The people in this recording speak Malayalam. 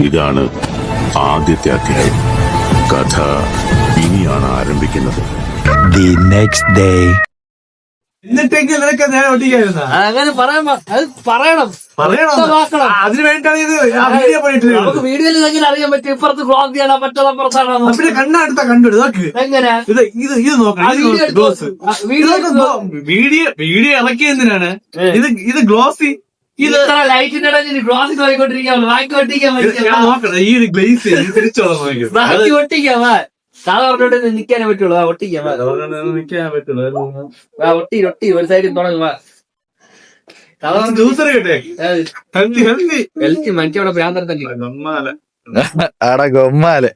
ഇതാണ് ആദ്യത്തെ അധ്യായം. കഥ ഇനിയാണ് ആരംഭിക്കുന്നത്. The next day. എന്നിട്ടെങ്കിൽ നിനക്ക് നേരെ ഒട്ടിക്കായിരുന്ന അങ്ങനെ അത് പറയണം. അതിന് വേണ്ടിയിട്ടാണ് ഇത് വീഡിയോ പോയിട്ട് നമുക്ക് വീഡിയോയിൽ എങ്ങനെ അറിയാൻ പറ്റും ഇപ്പുറത്ത് ക്ലോസ് ചെയ്യണോ മറ്റുള്ള പുറത്താണോ? പിന്നെ കണ്ണടുത്ത കണ്ടു നോക്ക്. എങ്ങനെ ഇത് നോക്കണം. വീഡിയോ ഇറക്കി എന്തിനാണ് ഇത് ഗ്ലോസി? ഇത്ര ലൈറ്റിന്റെ ഇടയിൽ ഗ്ലോസിൽ നോക്കിക്കൊണ്ടിരിക്കാൻ ബാക്കി ഒട്ടിക്കാൻ നോക്കണം. ഈ ഒരു ഗ്ലേസ് തിരിച്ചോളാം. ബാക്കി ഒട്ടിക്കാവാ സാധാരണ നിക്കാനേ പറ്റുള്ളൂ. ഒട്ടിക്കാവാ നിൽക്കാൻ പറ്റുള്ളൂ. ഒട്ടി ഒരു സൈഡിൽ തുടങ്ങുവാ. ജ്യൂസർ കിട്ടേ ഹെൽത്തി മനുഷ്യവിടെ ഭ്രാന്തരം തന്നെ. അട ഗൊമ്മാല്